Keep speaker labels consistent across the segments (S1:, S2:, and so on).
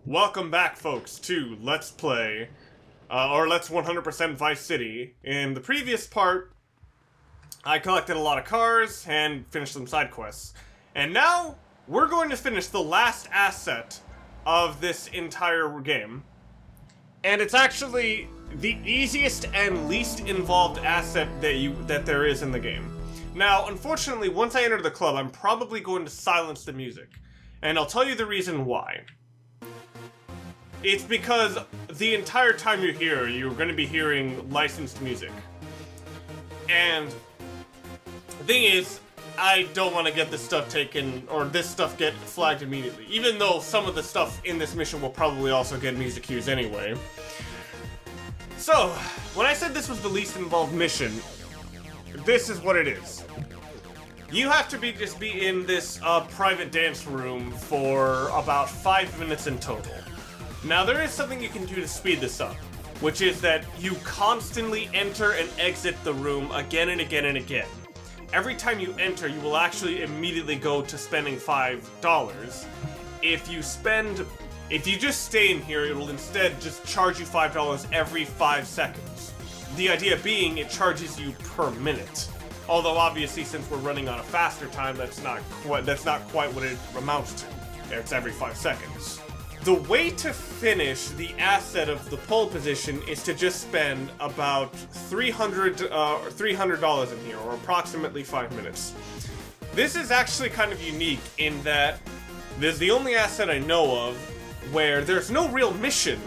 S1: Welcome back, folks, to Let's Play, or Let's 100% Vice City. In the previous part, I collected a lot of cars and finished some side quests. And now, we're going to finish the last asset of this entire game. And it's actually the easiest and least involved asset that there is in the game. Now, unfortunately, once I enter the club, I'm probably going to silence the music. And I'll tell you the reason why. It's because the entire time you're here, you're going to be hearing licensed music. And the thing is, I don't want to get this stuff taken, or this stuff get flagged immediately. Even though some of the stuff in this mission will probably also get music cues anyway. So, when I said this was the least involved mission, this is what it is. You have to just be in this private dance room for about 5 minutes in total. Now, there is something you can do to speed this up, which is that you constantly enter and exit the room again and again and again. Every time you enter, you will actually immediately go to spending $5. If you just stay in here, it will instead just charge you $5 every 5 seconds. The idea being, it charges you per minute. Although obviously, since we're running on a faster time, that's not quite what it amounts to. It's every 5 seconds. The way to finish the asset of the pole position is to just spend about $300 in here, or approximately 5 minutes. This is actually kind of unique in that this is the only asset I know of where there's no real mission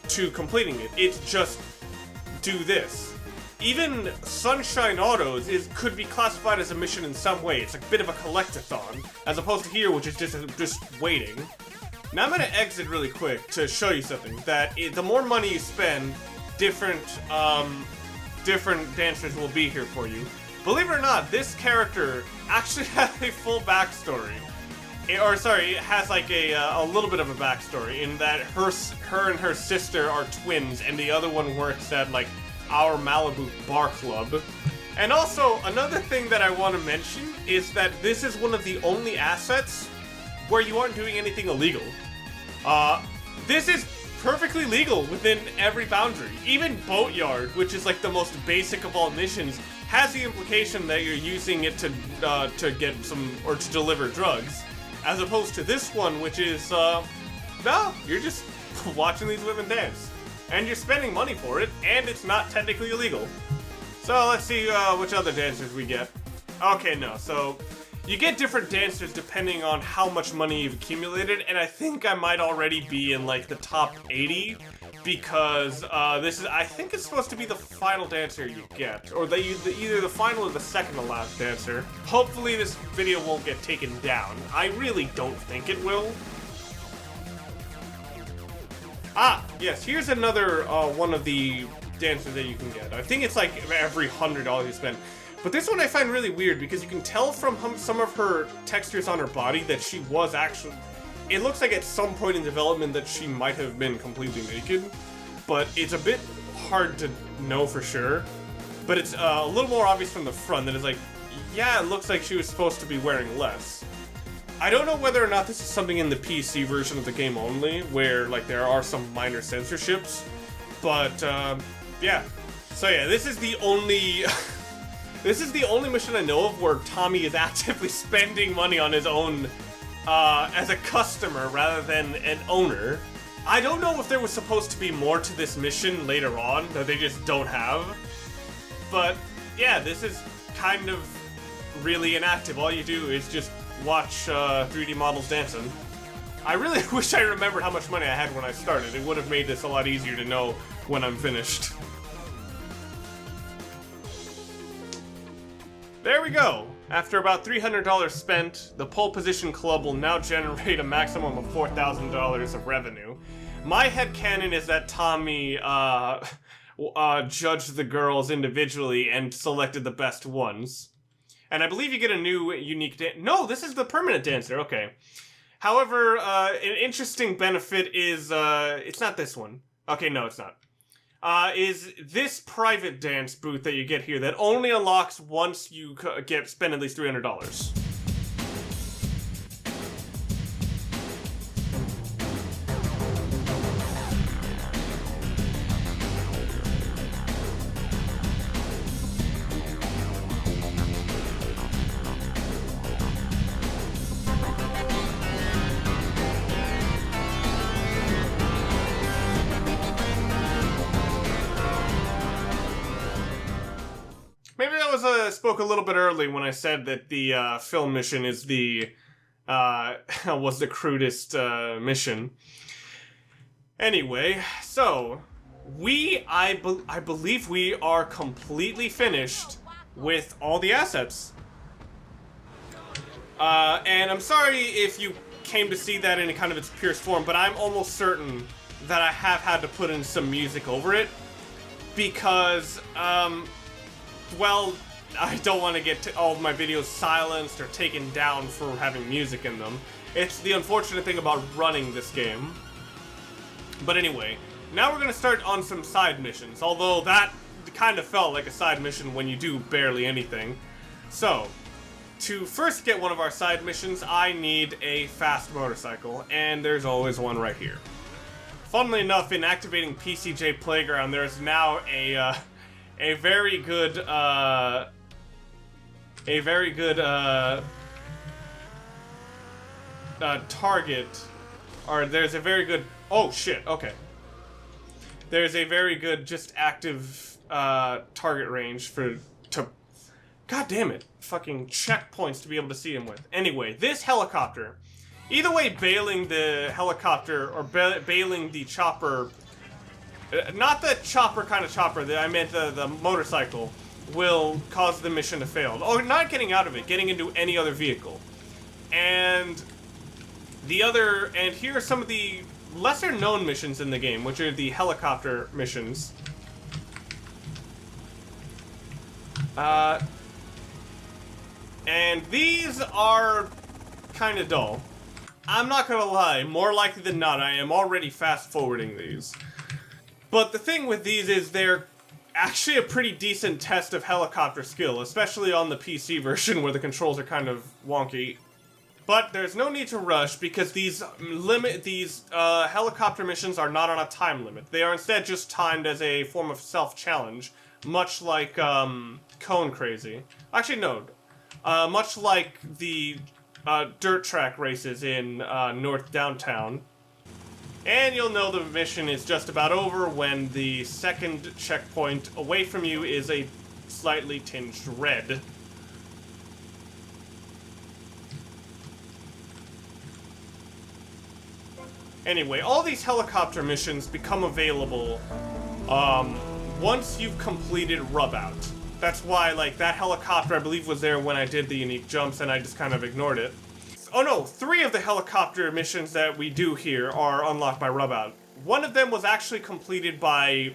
S1: to completing it. It's just do this. Even Sunshine Autos could be classified as a mission in some way. It's a bit of a collectathon, as opposed to here, which is just waiting. Now I'm going to exit really quick to show you something, that the more money you spend, different dancers will be here for you. Believe it or not, this character actually has a full backstory. It has like a little bit of a backstory in that her and her sister are twins, and the other one works at like our Malibu bar club. And also, another thing that I want to mention is that this is one of the only assets where you aren't doing anything illegal. This is perfectly legal within every boundary. Even Boatyard, which is like the most basic of all missions, has the implication that you're using it to get some, or to deliver drugs. As opposed to this one, which is, no, you're just watching these women dance. And you're spending money for it, and it's not technically illegal. So let's see which other dancers we get. Okay, no, so you get different dancers depending on how much money you've accumulated, and I think I might already be in like the top 80 because I think it's supposed to be the final dancer you get, or either the final or the second to last dancer. Hopefully this video won't get taken down. I really don't think it will. Ah, yes, here's another one of the dancers that you can get. I think it's like every $100 you spend. But this one I find really weird because you can tell from some of her textures on her body that she was actually... It looks like at some point in development that she might have been completely naked, but it's a bit hard to know for sure. But it's a little more obvious from the front that it's like, yeah, it looks like she was supposed to be wearing less. I don't know whether or not this is something in the PC version of the game only, where like there are some minor censorships, but yeah. So yeah, this is the only... This is the only mission I know of where Tommy is actively spending money on his own as a customer rather than an owner. I don't know if there was supposed to be more to this mission later on that they just don't have. But yeah, this is kind of really inactive. All you do is just watch 3D models dancing. I really wish I remembered how much money I had when I started. It would have made this a lot easier to know when I'm finished. There we go! After about $300 spent, the pole position club will now generate a maximum of $4,000 of revenue. My headcanon is that Tommy judged the girls individually and selected the best ones. And I believe you get a new unique No, this is the permanent dancer, okay. However, an interesting benefit is, it's not this one. Okay, no, it's not. Is this private dance booth that you get here that only unlocks once you spend at least $300. spoke a little bit early when I said that the film mission is the was the crudest mission. Anyway, so I believe we are completely finished with all the assets. And I'm sorry if you came to see that in kind of its purest form, but I'm almost certain that I have had to put in some music over it because, well, I don't want to get all of my videos silenced or taken down for having music in them. It's the unfortunate thing about running this game. But anyway, now we're going to start on some side missions, although that kind of felt like a side mission when you do barely anything. So, to first get one of our side missions, I need a fast motorcycle, and there's always one right here. Funnily enough, in activating PCJ Playground, there's now a very good, target, or there's a very good, oh shit, okay. There's a very good, just active, target range to, god damn it, fucking checkpoints to be able to see him with. Anyway, this helicopter, either way, bailing the helicopter or bailing the chopper, not the chopper kind of chopper, I meant the motorcycle, will cause the mission to fail. Or not getting out of it, getting into any other vehicle. And here are some of the lesser known missions in the game, which are the helicopter missions. And these are kind of dull. I'm not gonna lie, more likely than not, I am already fast-forwarding these. But the thing with these is they're actually a pretty decent test of helicopter skill, especially on the PC version where the controls are kind of wonky. But there's no need to rush because these helicopter missions are not on a time limit. They are instead just timed as a form of self-challenge, much like Cone Crazy. Actually, no. Much like the dirt track races in North Downtown. And you'll know the mission is just about over when the second checkpoint away from you is a slightly tinged red. Anyway, all these helicopter missions become available once you've completed Rub Out. That's why, like, that helicopter I believe was there when I did the unique jumps and I just kind of ignored it. Oh no, 3 of the helicopter missions that we do here are unlocked by Rub Out. One of them was actually completed by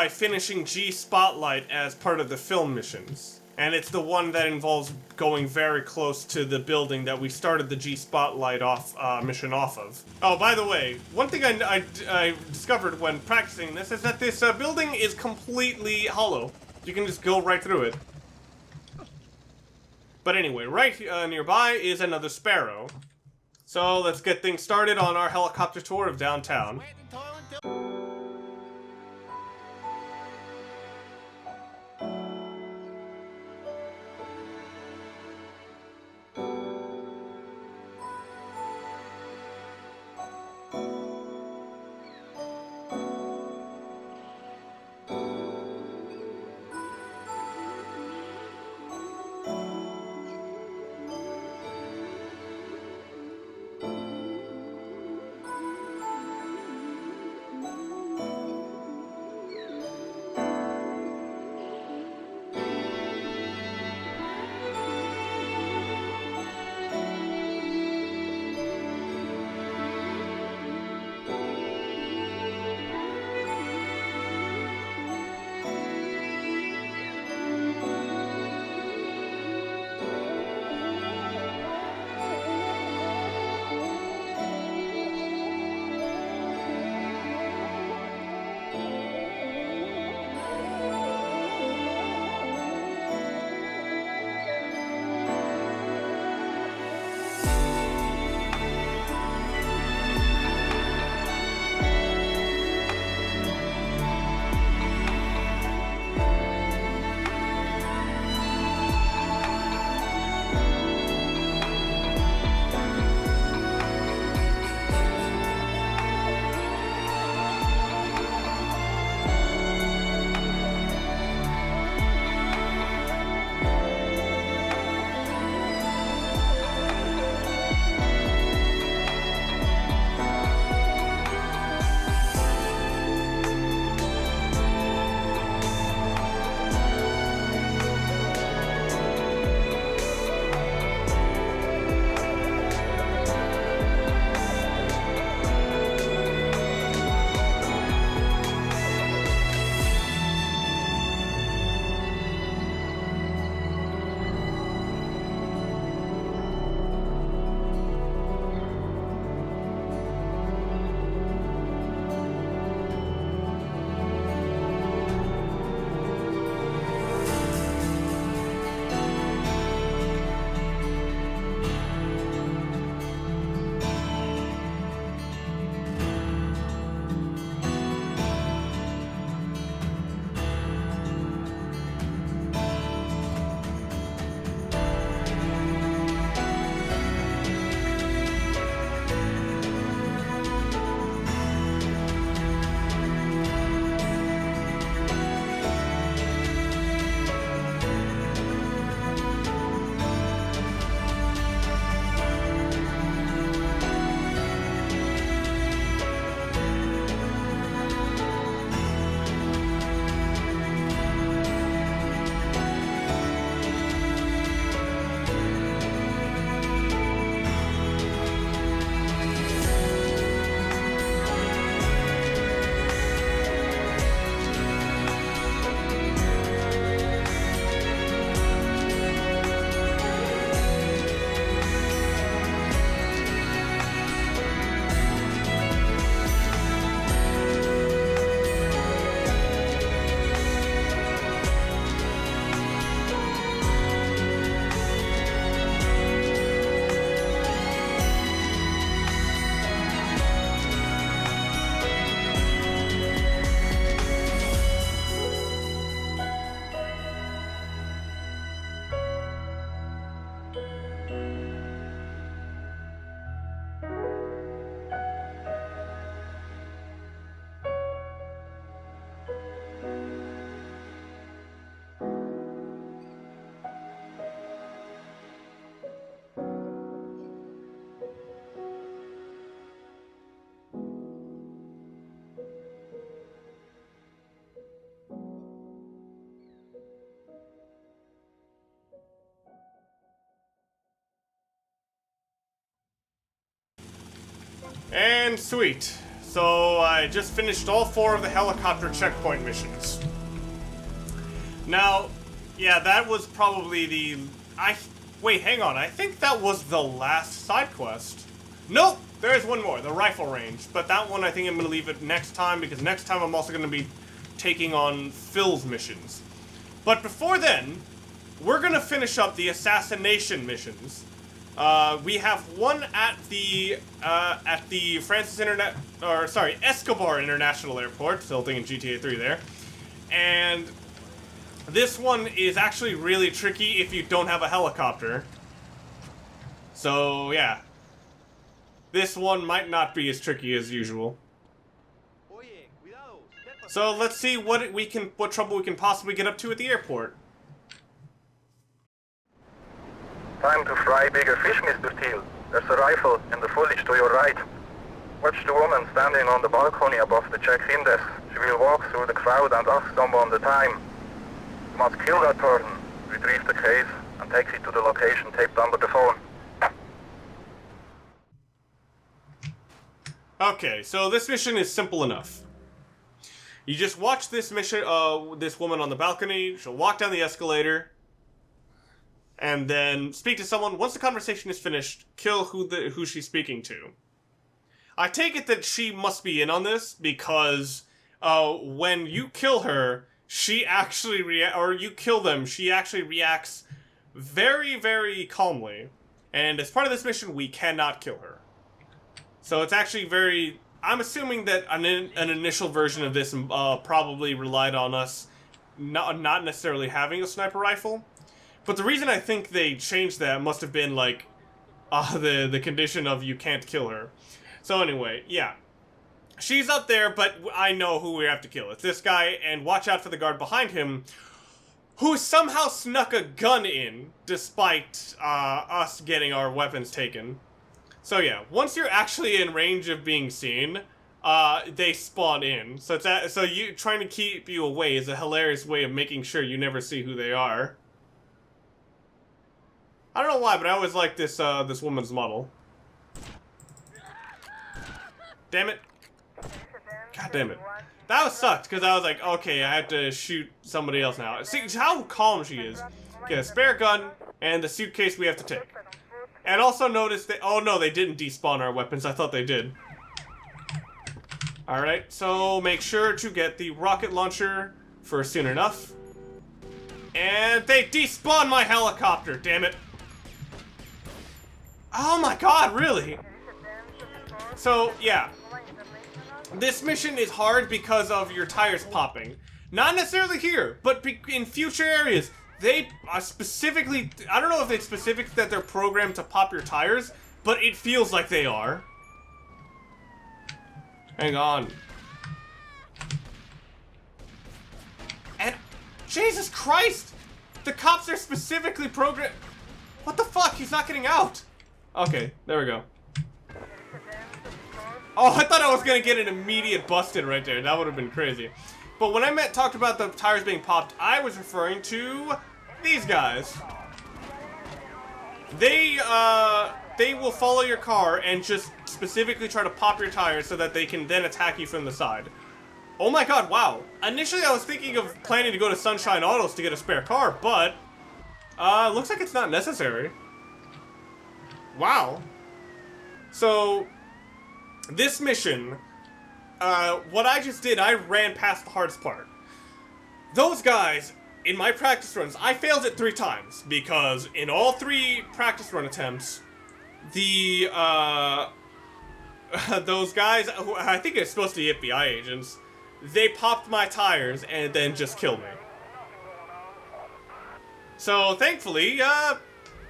S1: finishing G Spotlight as part of the film missions. And it's the one that involves going very close to the building that we started the G Spotlight mission off of. Oh, by the way, one thing I discovered when practicing this is that this building is completely hollow. You can just go right through it. But anyway, right nearby is another Sparrow. So let's get things started on our helicopter tour of downtown. And sweet. So I just finished all 4 of the helicopter checkpoint missions. Now, yeah, that was probably the... Wait, hang on. I think that was the last side quest. Nope! There's one more, the rifle range. But that one I think I'm going to leave it next time, because next time I'm also going to be taking on Phil's missions. But before then, we're going to finish up the assassination missions. We have one at the Escobar International Airport, still thinking GTA 3 there. And this one is actually really tricky if you don't have a helicopter. So, yeah. This one might not be as tricky as usual. So let's see what trouble we can possibly get up to at the airport.
S2: Time to fry bigger fish, Mr. Steele. There's a rifle in the foliage to your right. Watch the woman standing on the balcony above the check-in desk. She will walk through the crowd and ask someone the time. You must kill that person, retrieve the case, and take it to the location taped under the phone.
S1: Okay, so this mission is simple enough. You just watch this mission, this woman on the balcony. She'll walk down the escalator, and then speak to someone. Once the conversation is finished, kill who she's speaking to. I take it that she must be in on this because when you kill her, she actually you kill them. She actually reacts very, very calmly. And as part of this mission, we cannot kill her. So it's actually very... I'm assuming that an initial version of this probably relied on us not necessarily having a sniper rifle. But the reason I think they changed that must have been, like, the condition of you can't kill her. So anyway, yeah. She's up there, but I know who we have to kill. It's this guy, and watch out for the guard behind him, who somehow snuck a gun in, despite us getting our weapons taken. So yeah, once you're actually in range of being seen, they spawn in. So so you trying to keep you away is a hilarious way of making sure you never see who they are. I don't know why, but I always like this this woman's model. Damn it! God damn it! That was sucked because I was like, okay, I have to shoot somebody else now. See how calm she is. Get a spare gun and the suitcase we have to take. And also notice that, oh no, they didn't despawn our weapons. I thought they did. Alright, so make sure to get the rocket launcher for soon enough. And they despawned my helicopter, damn it. Oh my god, really? So, yeah. This mission is hard because of your tires popping. Not necessarily here, but in future areas. They are specifically, I don't know if it's specific that they're programmed to pop your tires, but it feels like they are. Hang on. And, Jesus Christ! The cops are specifically programmed. What the fuck? He's not getting out. Okay, there we go. Oh, I thought I was gonna get an immediate busted right there. That would have been crazy. But when I talked about the tires being popped, I was referring to these guys. They will follow your car and just specifically try to pop your tires so that they can then attack you from the side. Oh my god, wow. Initially I was thinking of planning to go to Sunshine Autos to get a spare car, but looks like it's not necessary. Wow. So, this mission, what I just did, I ran past the hardest part. Those guys, in my practice runs, I failed it 3 times, because in all 3 practice run attempts, the, those guys, who I think it's supposed to be FBI agents, they popped my tires and then just killed me. So, thankfully,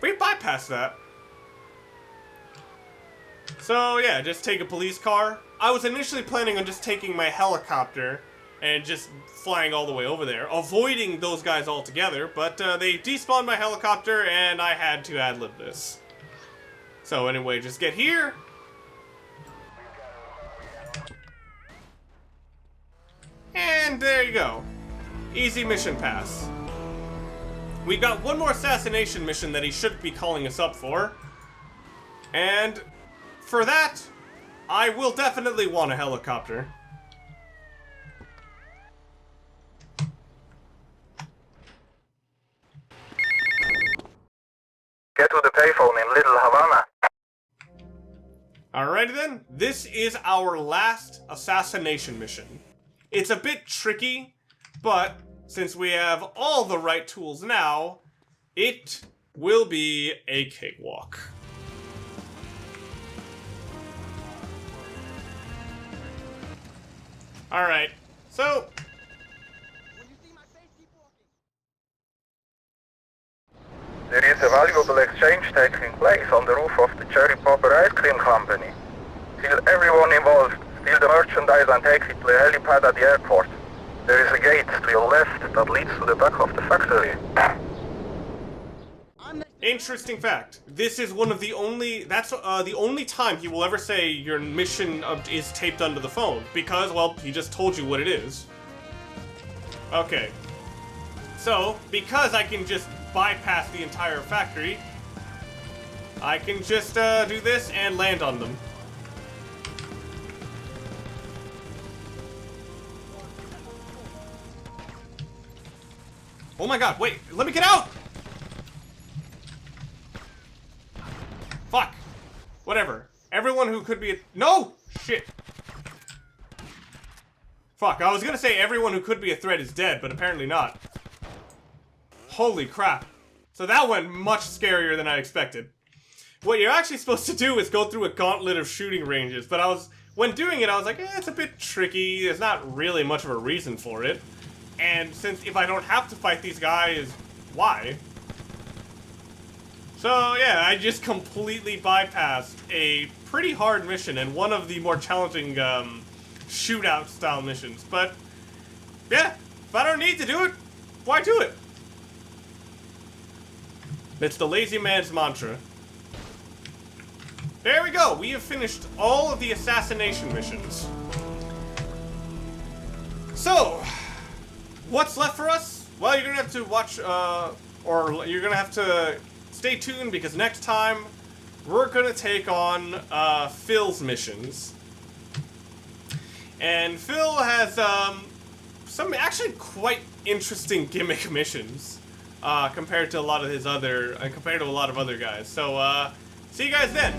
S1: we bypassed that. So, yeah, just take a police car. I was initially planning on just taking my helicopter and just flying all the way over there, avoiding those guys altogether, but they despawned my helicopter and I had to ad-lib this. So anyway, just get here. And there you go. Easy mission pass. We got one more assassination mission that he should be calling us up for. And for that, I will definitely want a helicopter.
S2: Get to the payphone in Little Havana.
S1: Alrighty then, this is our last assassination mission. It's a bit tricky, but since we have all the right tools now, it will be a cakewalk. Alright, so...
S2: There is a valuable exchange taking place on the roof of the Cherry Popper Ice Cream Company. Kill everyone involved, steal the merchandise and take it to a helipad at the airport. There is a gate to your left that leads to the back of the factory.
S1: Interesting fact. This is one of the only... That's the only time he will ever say your mission is taped onto the phone. Because, well, he just told you what it is. Okay. So, because I can just bypass the entire factory, I can just do this and land on them. Oh my god, wait, let me get out! Fuck. Whatever. Everyone who could be a... No! Shit. Fuck, I was gonna say everyone who could be a threat is dead, but apparently not. Holy crap. So that went much scarier than I expected. What you're actually supposed to do is go through a gauntlet of shooting ranges, but when doing it, I was like, it's a bit tricky, there's not really much of a reason for it. And since if I don't have to fight these guys, why? So yeah, I just completely bypassed a pretty hard mission and one of the more challenging shootout style missions. But yeah, if I don't need to do it, why do it? It's the lazy man's mantra. There we go, we have finished all of the assassination missions. So, what's left for us? Well, you're gonna have to watch, or you're gonna have to stay tuned because next time we're gonna take on Phil's missions. And Phil has some actually quite interesting gimmick missions compared to a lot of other guys. So see you guys then.